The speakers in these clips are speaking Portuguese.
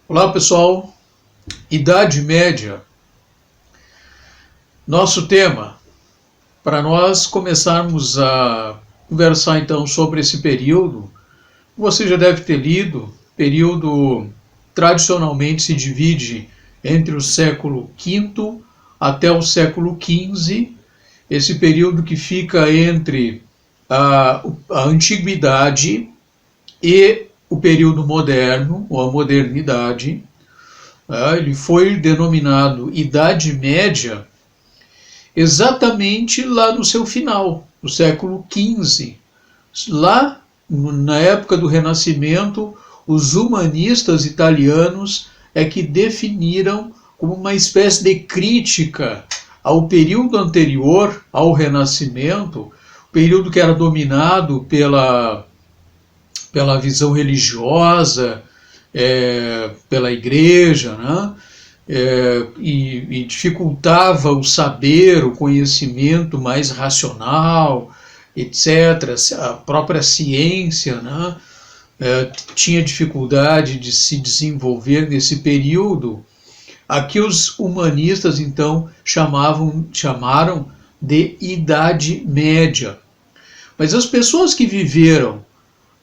Olá pessoal, Idade Média. Nosso tema, para nós começarmos a conversar então sobre esse período, você já deve ter lido, período tradicionalmente se divide entre o século V até o século XV, esse período que fica entre a antiguidade e o período moderno, ou a modernidade. Ele foi denominado Idade Média exatamente lá no seu final, no século XV. Lá, na época do Renascimento, os humanistas italianos é que definiram como uma espécie de crítica ao período anterior ao Renascimento, período que era dominado pela visão religiosa, pela igreja, né? E dificultava o saber, o conhecimento mais racional, etc. A própria ciência, né? Tinha dificuldade de se desenvolver nesse período. Aqui os humanistas então chamaram de Idade Média. Mas as pessoas que viveram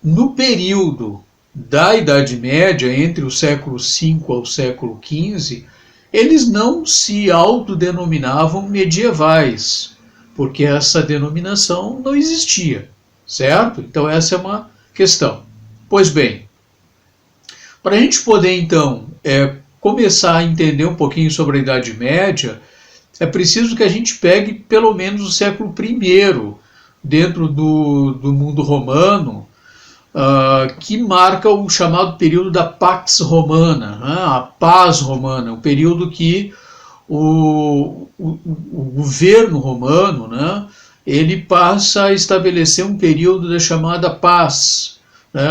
no período da Idade Média, entre o século V ao século XV, eles não se autodenominavam medievais, porque essa denominação não existia, certo? Então essa é uma questão. Pois bem, para a gente poder então começar a entender um pouquinho sobre a Idade Média, é preciso que a gente pegue pelo menos o século I dentro do mundo romano, que marca o chamado período da Pax Romana, né, a paz romana, o período que o governo romano, né, ele passa a estabelecer um período da chamada paz, né,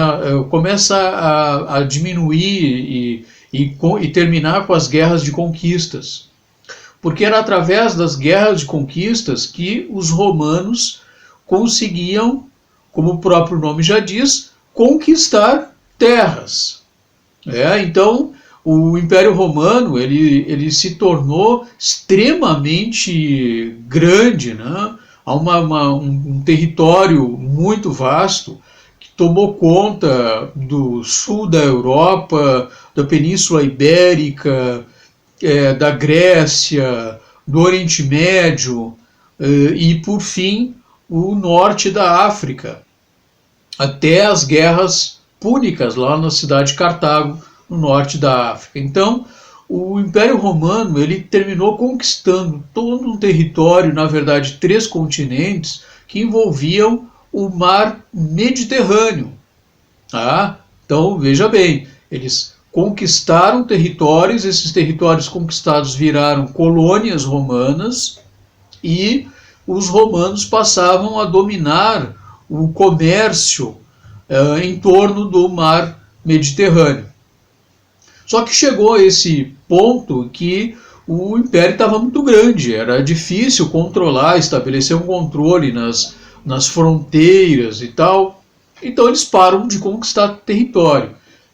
começa a diminuir e terminar com as guerras de conquistas, porque era através das guerras de conquistas que os romanos conseguiam, como o próprio nome já diz, conquistar terras. Então, o Império Romano ele se tornou extremamente grande, né? Há um território muito vasto que tomou conta do sul da Europa, da Península Ibérica, da Grécia, do Oriente Médio e, por fim, o norte da África, até as guerras púnicas lá na cidade de Cartago, no norte da África. Então, o Império Romano ele terminou conquistando todo um território, na verdade 3 continentes, que envolviam o mar Mediterrâneo. Tá? Então, veja bem, eles conquistaram territórios, esses territórios conquistados viraram colônias romanas e os romanos passavam a dominar o comércio em torno do mar Mediterrâneo. Só que chegou a esse ponto que o império estava muito grande, era difícil controlar, estabelecer um controle nas fronteiras e tal, então eles param de conquistar território.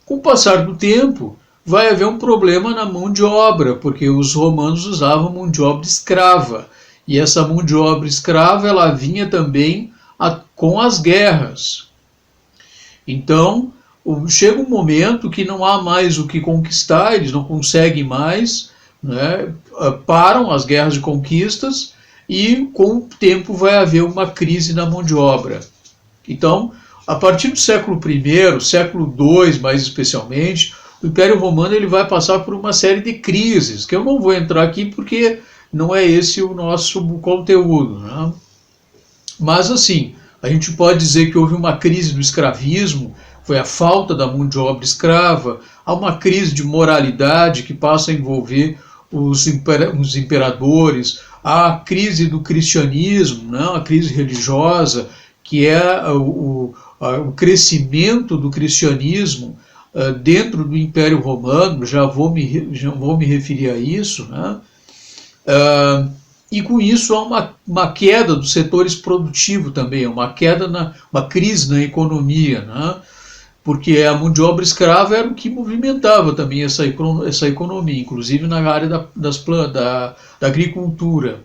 Com o passar do tempo, vai haver um problema na mão de obra, porque os romanos usavam mão de obra escrava, e essa mão de obra escrava ela vinha também com as guerras. Então, chega um momento que não há mais o que conquistar, eles não conseguem mais, né, param as guerras de conquistas e com o tempo vai haver uma crise na mão de obra. Então, a partir do século I, século II mais especialmente, o Império Romano ele vai passar por uma série de crises, que eu não vou entrar aqui porque não é esse o nosso conteúdo, né? Mas assim, a gente pode dizer que houve uma crise do escravismo, foi a falta da mão de obra escrava, há uma crise de moralidade que passa a envolver os imperadores, há a crise do cristianismo, né, a crise religiosa, que é o crescimento do cristianismo dentro do Império Romano, já vou me referir a isso, né? E com isso há uma queda dos setores produtivos também, uma crise na economia, né? porque a mão de obra escrava era o que movimentava também essa economia, inclusive na área da agricultura.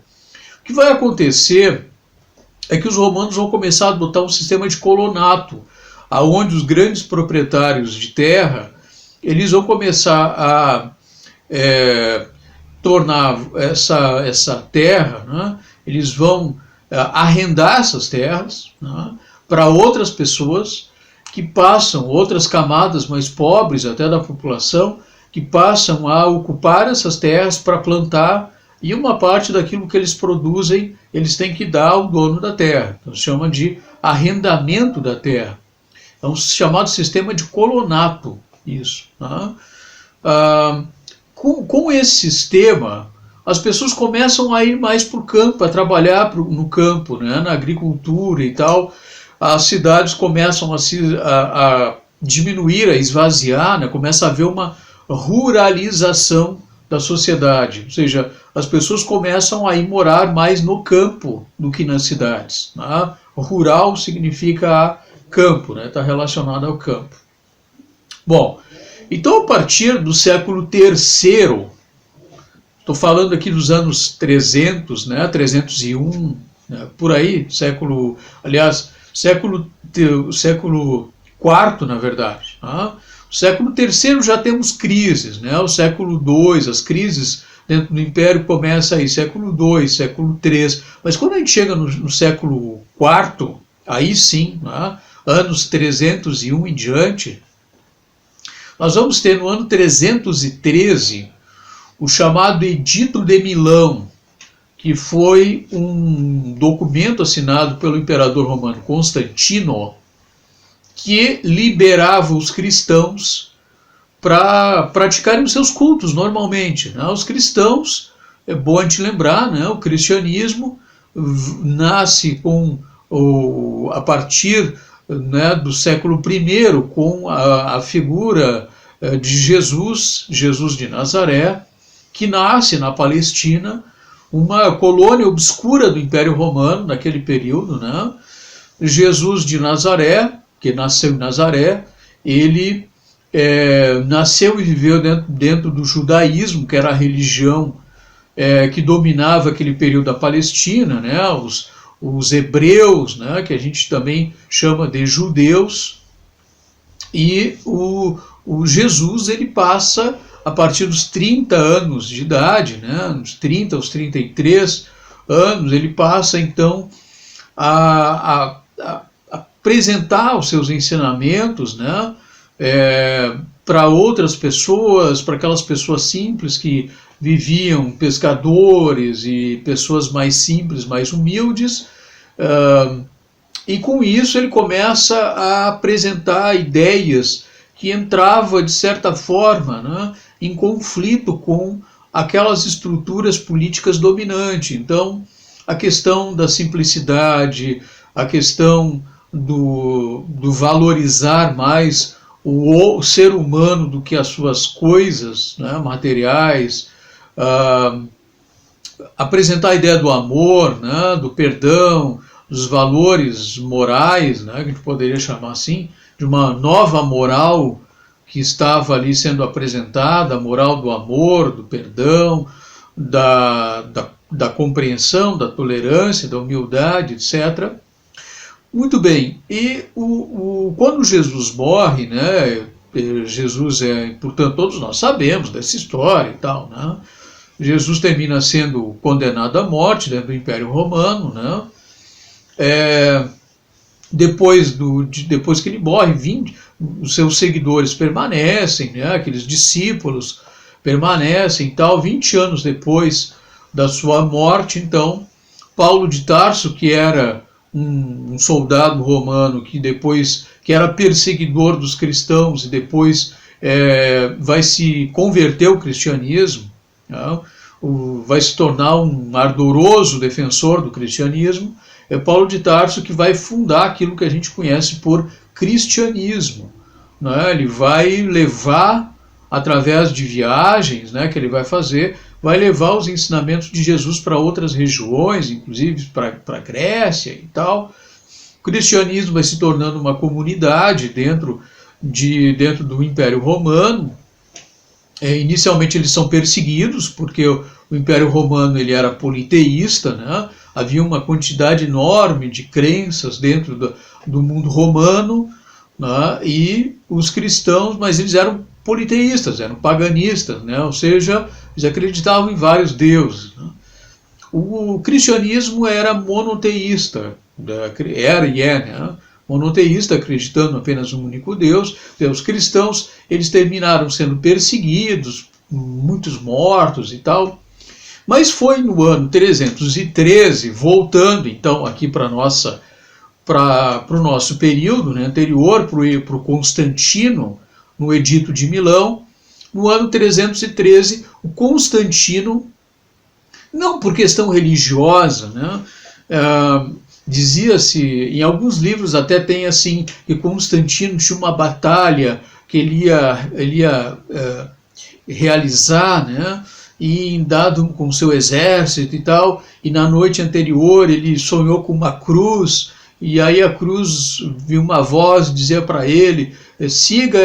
O que vai acontecer é que os romanos vão começar a adotar um sistema de colonato, aonde os grandes proprietários de terra eles vão começar a tornar essa terra, né, eles vão arrendar essas terras, né, para outras pessoas que passam, outras camadas mais pobres até da população, que passam a ocupar essas terras para plantar, e uma parte daquilo que eles produzem eles têm que dar ao dono da terra. Então se chama de arrendamento da terra. É um chamado sistema de colonato, isso. Né? Com esse sistema, as pessoas começam a ir mais para o campo, a trabalhar no campo, né, na agricultura e tal. As cidades começam a diminuir, a esvaziar, né, começa a haver uma ruralização da sociedade, ou seja, as pessoas começam a ir morar mais no campo do que nas cidades. Né? Rural significa campo, né, está relacionado ao campo. Bom, então a partir do século III, estou falando aqui dos anos 300, né, 301, né, por aí, século IV, na verdade. Né? O século III já temos crises, né? O século II, as crises dentro do Império começam aí, século II, século III, mas quando a gente chega no século IV, aí sim, né, anos 301 em diante, nós vamos ter no ano 313 o chamado Edito de Milão, que foi um documento assinado pelo imperador romano Constantino, que liberava os cristãos para praticarem os seus cultos normalmente. Né? Os cristãos, é bom a gente lembrar, né? O cristianismo nasce a partir, né, do século I, com a figura de Jesus de Nazaré, que nasce na Palestina, uma colônia obscura do Império Romano naquele período. Né? Jesus de Nazaré, que nasceu em Nazaré, ele nasceu e viveu dentro do judaísmo, que era a religião que dominava aquele período da Palestina, né? Os hebreus, né, que a gente também chama de judeus, e o Jesus ele passa a partir dos 30 anos de idade, né, nos 30 aos 33 anos, ele passa então a apresentar os seus ensinamentos, né, para outras pessoas, para aquelas pessoas simples que viviam, pescadores e pessoas mais simples, mais humildes, e com isso ele começa a apresentar ideias que entravam, de certa forma, né, em conflito com aquelas estruturas políticas dominantes. Então, a questão da simplicidade, a questão do valorizar mais o ser humano do que as suas coisas, né, materiais, apresentar a ideia do amor, né, do perdão, dos valores morais, né, que a gente poderia chamar assim, de uma nova moral que estava ali sendo apresentada, a moral do amor, do perdão, da compreensão, da tolerância, da humildade, etc. Muito bem, e quando Jesus morre, né, Jesus portanto, todos nós sabemos dessa história e tal, né, Jesus termina sendo condenado à morte dentro do Império Romano, né, depois que ele morre, os seus seguidores permanecem, né, aqueles discípulos permanecem e tal. 20 anos depois da sua morte, então, Paulo de Tarso, que era um soldado romano que era perseguidor dos cristãos e depois vai se converter ao cristianismo, né, vai se tornar um ardoroso defensor do cristianismo. É Paulo de Tarso que vai fundar aquilo que a gente conhece por cristianismo. Né? Ele vai levar, através de viagens, né, que ele vai fazer, vai levar os ensinamentos de Jesus para outras regiões, inclusive para a Grécia e tal. O cristianismo vai se tornando uma comunidade dentro dentro do Império Romano. Inicialmente eles são perseguidos, porque o Império Romano ele era politeísta, né? Havia uma quantidade enorme de crenças dentro do mundo romano, né? E os cristãos, mas eles eram politeístas, eram paganistas, né? Ou seja, eles acreditavam em vários deuses, né? O cristianismo era monoteísta, era e é, né? Monoteísta, acreditando apenas um único Deus. Os cristãos eles terminaram sendo perseguidos, muitos mortos e tal. Mas foi no ano 313, voltando então aqui para o nosso período, né, anterior, para o Constantino, no Edito de Milão, no ano 313, o Constantino, não por questão religiosa, né, dizia-se, em alguns livros até tem assim, que Constantino tinha uma batalha que ele ia realizar, né, e dado com seu exército e tal, e na noite anterior ele sonhou com uma cruz, e aí a cruz viu uma voz dizer para ele, siga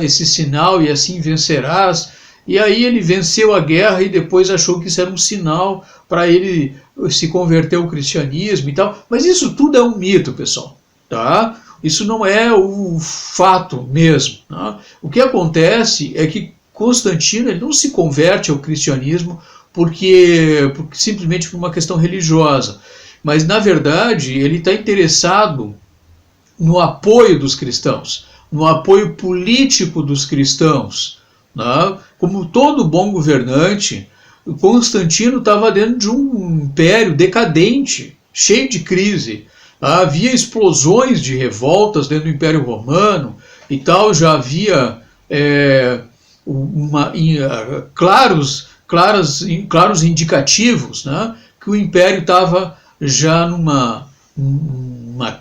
esse sinal e assim vencerás. E aí ele venceu a guerra e depois achou que isso era um sinal para ele se converter ao cristianismo e tal. Mas isso tudo é um mito, pessoal, tá? Isso não é o fato mesmo, tá? O que acontece é que Constantino ele não se converte ao cristianismo porque simplesmente por uma questão religiosa, mas na verdade ele está interessado no apoio dos cristãos, no apoio político dos cristãos, né? Como todo bom governante, Constantino estava dentro de um império decadente, cheio de crise. Havia explosões de revoltas dentro do Império Romano e tal, já havia claros indicativos, né, que o Império estava já numa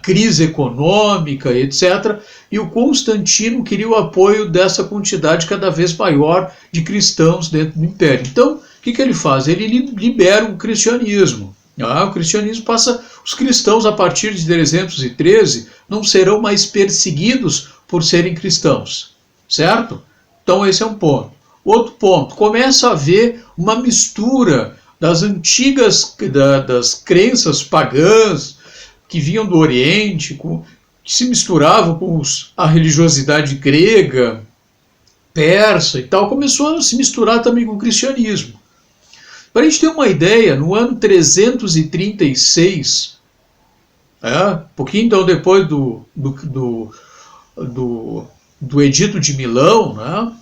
crise econômica, etc. E o Constantino queria o apoio dessa quantidade cada vez maior de cristãos dentro do Império. Então, o que ele faz? Ele libera o cristianismo. O cristianismo passa, os cristãos a partir de 313 não serão mais perseguidos por serem cristãos, certo? Então esse é um ponto. Outro ponto, começa a haver uma mistura das antigas, das crenças pagãs que vinham do Oriente, que se misturavam com a religiosidade grega, persa e tal, começou a se misturar também com o cristianismo. Para a gente ter uma ideia, no ano 336, pouquinho então depois do Edito de Milão, né,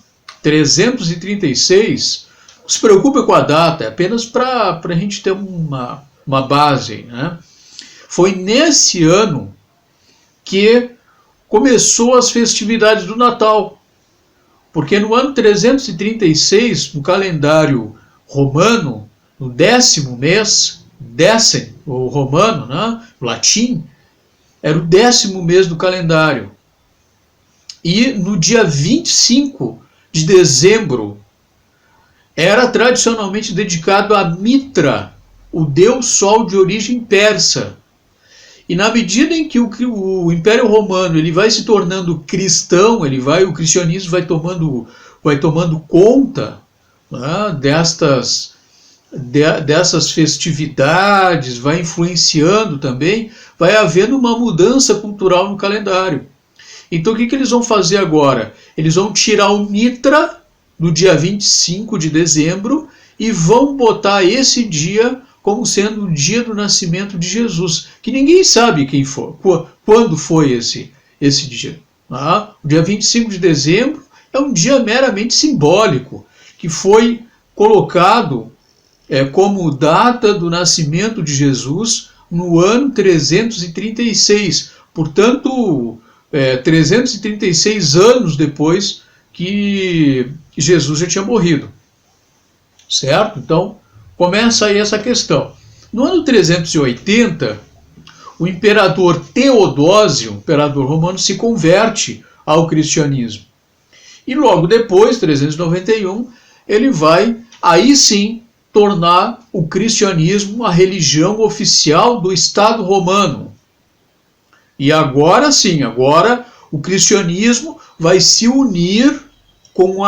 336, não se preocupe com a data, é apenas para a gente ter uma base, né? Foi nesse ano que começou as festividades do Natal, porque no ano 336, no calendário romano, no 10º mês, o romano, né, o latim, era o 10º mês do calendário. E no dia 25 de dezembro, era tradicionalmente dedicado a Mitra, o deus sol de origem persa. E na medida em que o Império Romano ele vai se tornando cristão, o cristianismo vai tomando conta, né, dessas festividades, vai influenciando também, vai havendo uma mudança cultural no calendário. Então o que eles vão fazer agora? Eles vão tirar o Mitra no dia 25 de dezembro e vão botar esse dia como sendo o dia do nascimento de Jesus, que ninguém sabe quando foi esse dia. O dia 25 de dezembro é um dia meramente simbólico, que foi colocado como data do nascimento de Jesus no ano 336. Portanto, 336 anos depois que Jesus já tinha morrido. Certo? Então, começa aí essa questão. No ano 380, o imperador Teodósio, imperador romano, se converte ao cristianismo. E logo depois, 391, ele vai, aí sim, tornar o cristianismo a religião oficial do Estado romano. E agora sim, agora o cristianismo vai se unir com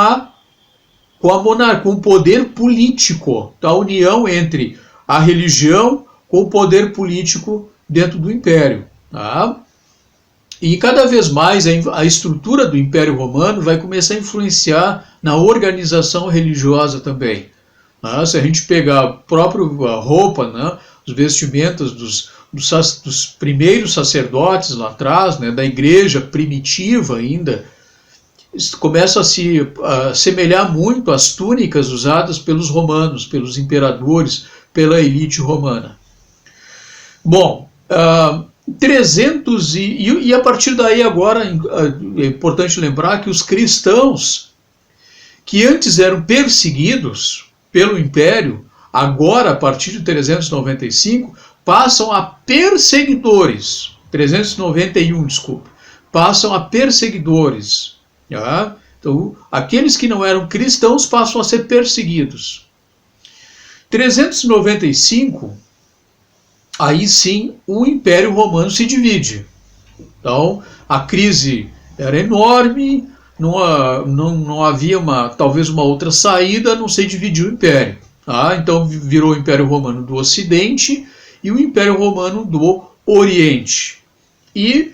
com o poder político, a união entre a religião com o poder político dentro do Império. Tá? E cada vez mais a estrutura do Império Romano vai começar a influenciar na organização religiosa também. Tá? Se a gente pegar a própria roupa, né, os vestimentas dos primeiros sacerdotes lá atrás, né, da igreja primitiva ainda, começa a se assemelhar muito às túnicas usadas pelos romanos, pelos imperadores, pela elite romana. Bom, 300 e a partir daí agora é importante lembrar que os cristãos que antes eram perseguidos pelo Império, agora a partir de 395 passam a perseguidores, 391, desculpa, passam a perseguidores. Tá? Então, aqueles que não eram cristãos passam a ser perseguidos. 395, aí sim o Império Romano se divide. Então, a crise era enorme, não havia talvez uma outra saída a não ser dividir o Império. Tá? Então, virou o Império Romano do Ocidente e o Império Romano do Oriente. E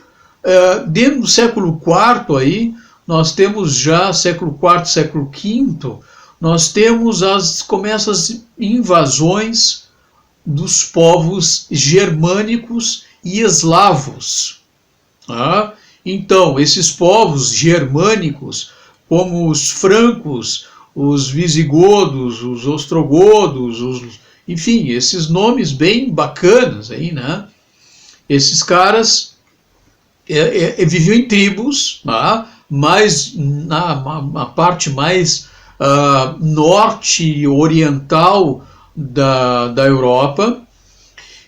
dentro do século IV aí, nós temos já século IV, século V, nós temos começam as invasões dos povos germânicos e eslavos. Tá? Então, esses povos germânicos, como os francos, os visigodos, os ostrogodos, enfim, esses nomes bem bacanas aí, né? Esses caras viviam em tribos, tá? Mas na parte mais norte oriental da Europa,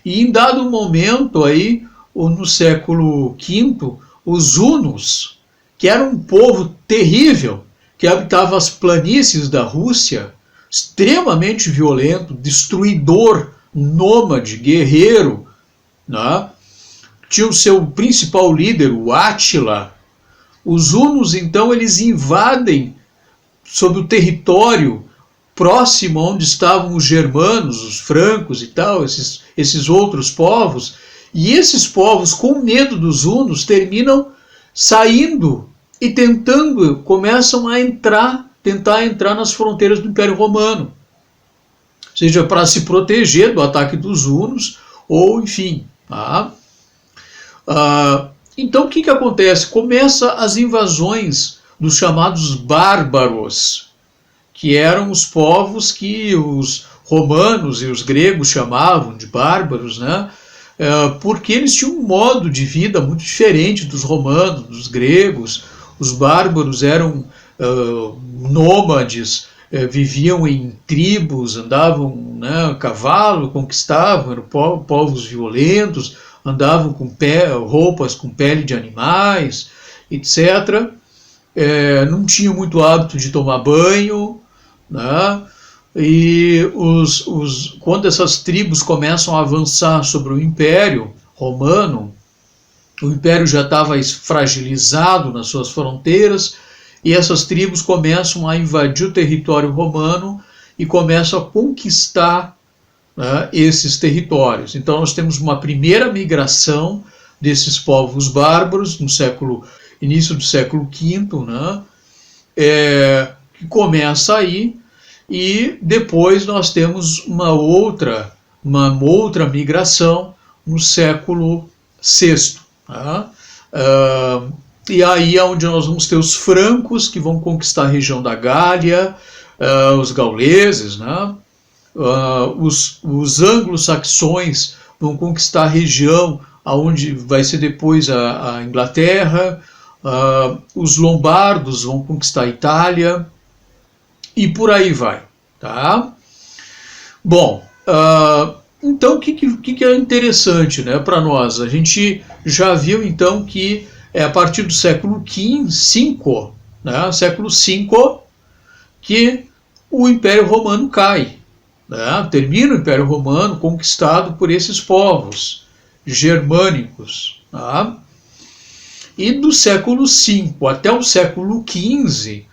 e em dado momento aí, no século V, os hunos, que eram um povo terrível, que habitava as planícies da Rússia, extremamente violento, destruidor, nômade, guerreiro, né? Tinha o seu principal líder, o Átila. Os hunos, então, eles invadem sobre o território próximo onde estavam os germanos, os francos e tal, esses outros povos, e esses povos, com medo dos hunos, terminam saindo e começam a tentar entrar nas fronteiras do Império Romano, seja para se proteger do ataque dos hunos, ou enfim. Tá? Então o que acontece? Começa as invasões dos chamados bárbaros, que eram os povos que os romanos e os gregos chamavam de bárbaros, né? Porque eles tinham um modo de vida muito diferente dos romanos, dos gregos. Os bárbaros eram nômades, viviam em tribos, andavam, né, a cavalo, conquistavam, eram povos violentos, andavam com roupas com pele de animais, etc. Não tinham muito hábito de tomar banho, né? E quando essas tribos começam a avançar sobre o Império Romano, o Império já estava fragilizado nas suas fronteiras, e essas tribos começam a invadir o território romano e começam a conquistar, né, esses territórios. Então nós temos uma primeira migração desses povos bárbaros no início do século V, né, que começa aí, e depois nós temos uma outra migração no século VI. Tá? E aí é onde nós vamos ter os francos, que vão conquistar a região da Gália, os gauleses, né? Os anglo-saxões vão conquistar a região onde vai ser depois a Inglaterra, os lombardos vão conquistar a Itália, e por aí vai. Tá? Bom, então o que é interessante, né, para nós? A gente já viu então que é a partir do século V, né, século V, que o Império Romano cai. Né? Termina o Império Romano conquistado por esses povos germânicos. Tá? E do século V até o século XV,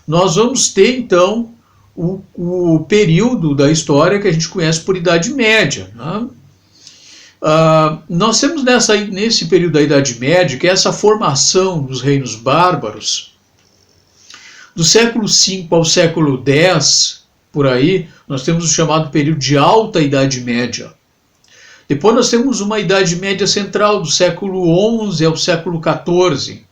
nós vamos ter, então, o período da história que a gente conhece por Idade Média, né? Nós temos nesse período da Idade Média, que é essa formação dos reinos bárbaros. Do século V ao século X, por aí, nós temos o chamado período de Alta Idade Média. Depois nós temos uma Idade Média Central, do século XI ao século XIV.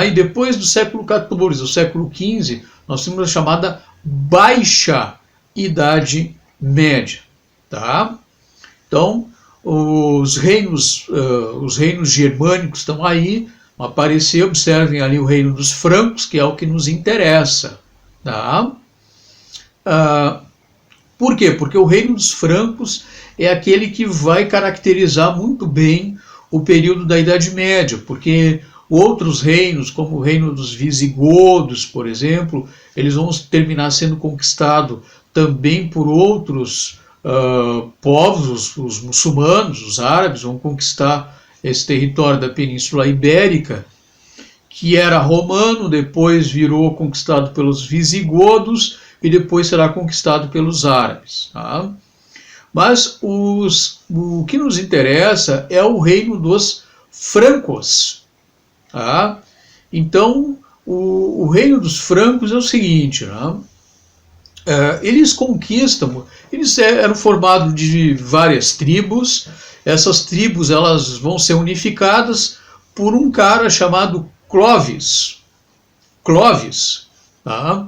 E depois do século XIV ao século XV, nós temos a chamada Baixa Idade Média. Tá? Então, os reinos germânicos estão aí, vão aparecer. Observem ali o reino dos francos, que é o que nos interessa. Tá? Por quê? Porque o reino dos francos é aquele que vai caracterizar muito bem o período da Idade Média, porque outros reinos, como o reino dos visigodos, por exemplo, eles vão terminar sendo conquistados também por outros povos, os muçulmanos, os árabes, vão conquistar esse território da Península Ibérica, que era romano, depois virou conquistado pelos visigodos e depois será conquistado pelos árabes. Tá? Mas o que nos interessa é o reino dos francos. Tá? Então, o reino dos francos é o seguinte, né? Eles conquistam, eles eram formados de várias tribos. Essas tribos elas vão ser unificadas por um cara chamado Clovis, tá?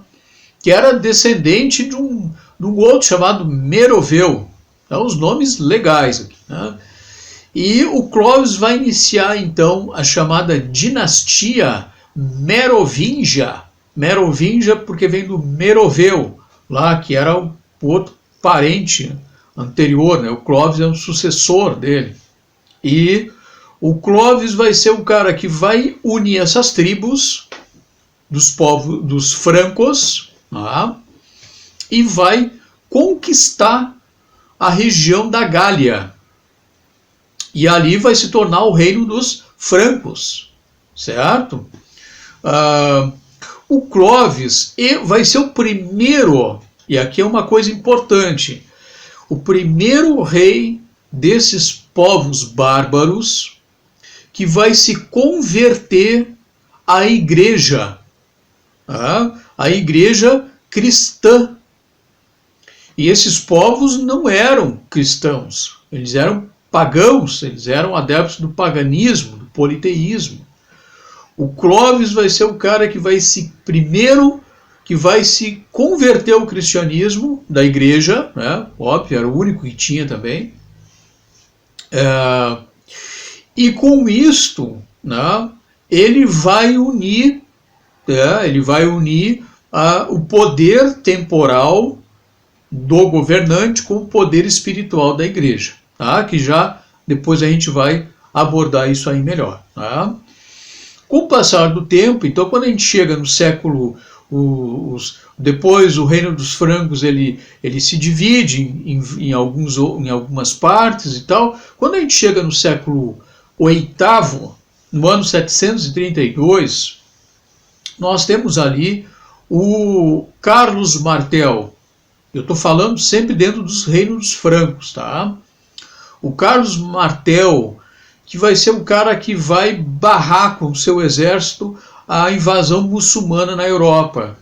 Que era descendente de um outro chamado Meroveu. Então, os nomes legais aqui, né? E o Clovis vai iniciar então a chamada dinastia Merovingia. Merovingia porque vem do Meroveu, lá que era o outro parente anterior, né? O Clovis é o sucessor dele. E o Clovis vai ser o cara que vai unir essas tribos dos povos dos francos, tá? E vai conquistar a região da Gália. E ali vai se tornar o reino dos francos, certo? O Clovis vai ser o primeiro, e aqui é uma coisa importante, o primeiro rei desses povos bárbaros que vai se converter à igreja, a igreja cristã. E esses povos não eram cristãos, eles eram pagãos, eles eram adeptos do paganismo, do politeísmo. O Clovis vai ser o cara que vai se converter ao cristianismo da igreja, né? Óbvio, era o único que tinha também. E com isto, né, ele vai unir o poder temporal do governante com o poder espiritual da igreja, tá? Que já depois a gente vai abordar isso aí melhor. Tá? Com o passar do tempo, então, quando a gente chega no século, depois o reino dos francos ele se divide em algumas partes e tal. Quando a gente chega no século VIII, no ano 732, nós temos ali o Carlos Martel. Eu estou falando sempre dentro dos reinos dos francos, tá? O Carlos Martel, que vai ser o cara que vai barrar com o seu exército a invasão muçulmana na Europa,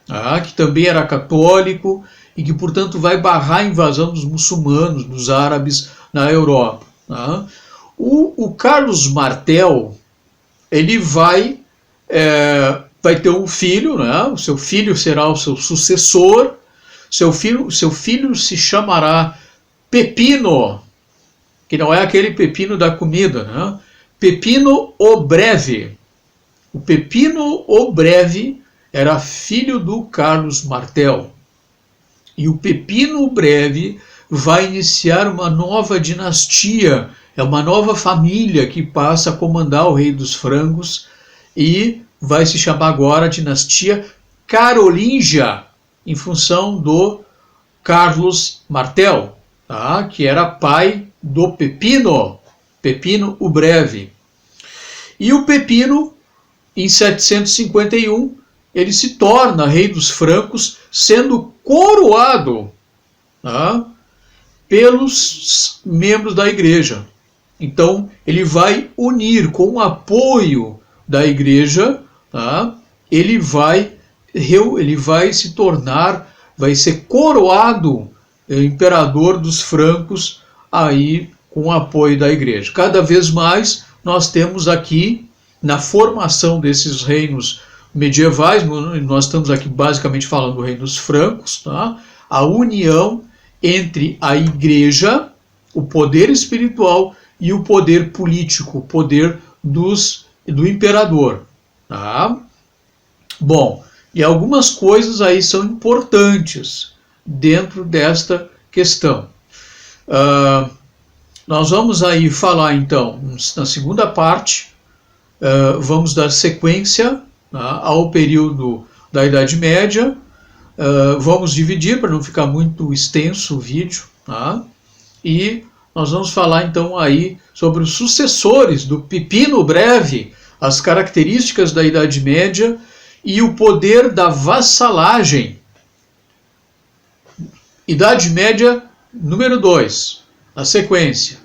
tá? Que também era católico e que, portanto, vai barrar a invasão dos muçulmanos, dos árabes na Europa. Tá? O Carlos Martel, ele vai ter um filho, né? O seu filho será o seu sucessor. Seu filho se chamará Pepino, que não é aquele pepino da comida, né? Pepino o Breve. O Pepino o Breve era filho do Carlos Martel. E o Pepino o Breve vai iniciar uma nova dinastia, é uma nova família que passa a comandar o rei dos francos e vai se chamar agora a dinastia Carolíngia, em função do Carlos Martel, tá? Que era pai do Pepino o Breve. E o Pepino, em 751, ele se torna rei dos francos, sendo coroado, tá, pelos membros da igreja. Então, ele vai unir com o apoio da igreja, tá, ele vai se tornar, vai ser coroado imperador dos francos aí com o apoio da igreja. Cada vez mais nós temos aqui, na formação desses reinos medievais, nós estamos aqui basicamente falando do reino dos francos, tá? A união entre a igreja, o poder espiritual e o poder político, o poder do imperador. Tá? Bom, e algumas coisas aí são importantes dentro desta questão. Nós vamos aí falar então, na segunda parte, vamos dar sequência, tá, ao período da Idade Média. Vamos dividir para não ficar muito extenso o vídeo, tá? E nós vamos falar então aí sobre os sucessores do Pepino Breve, as características da Idade Média e o poder da vassalagem. Idade Média número 2, a sequência.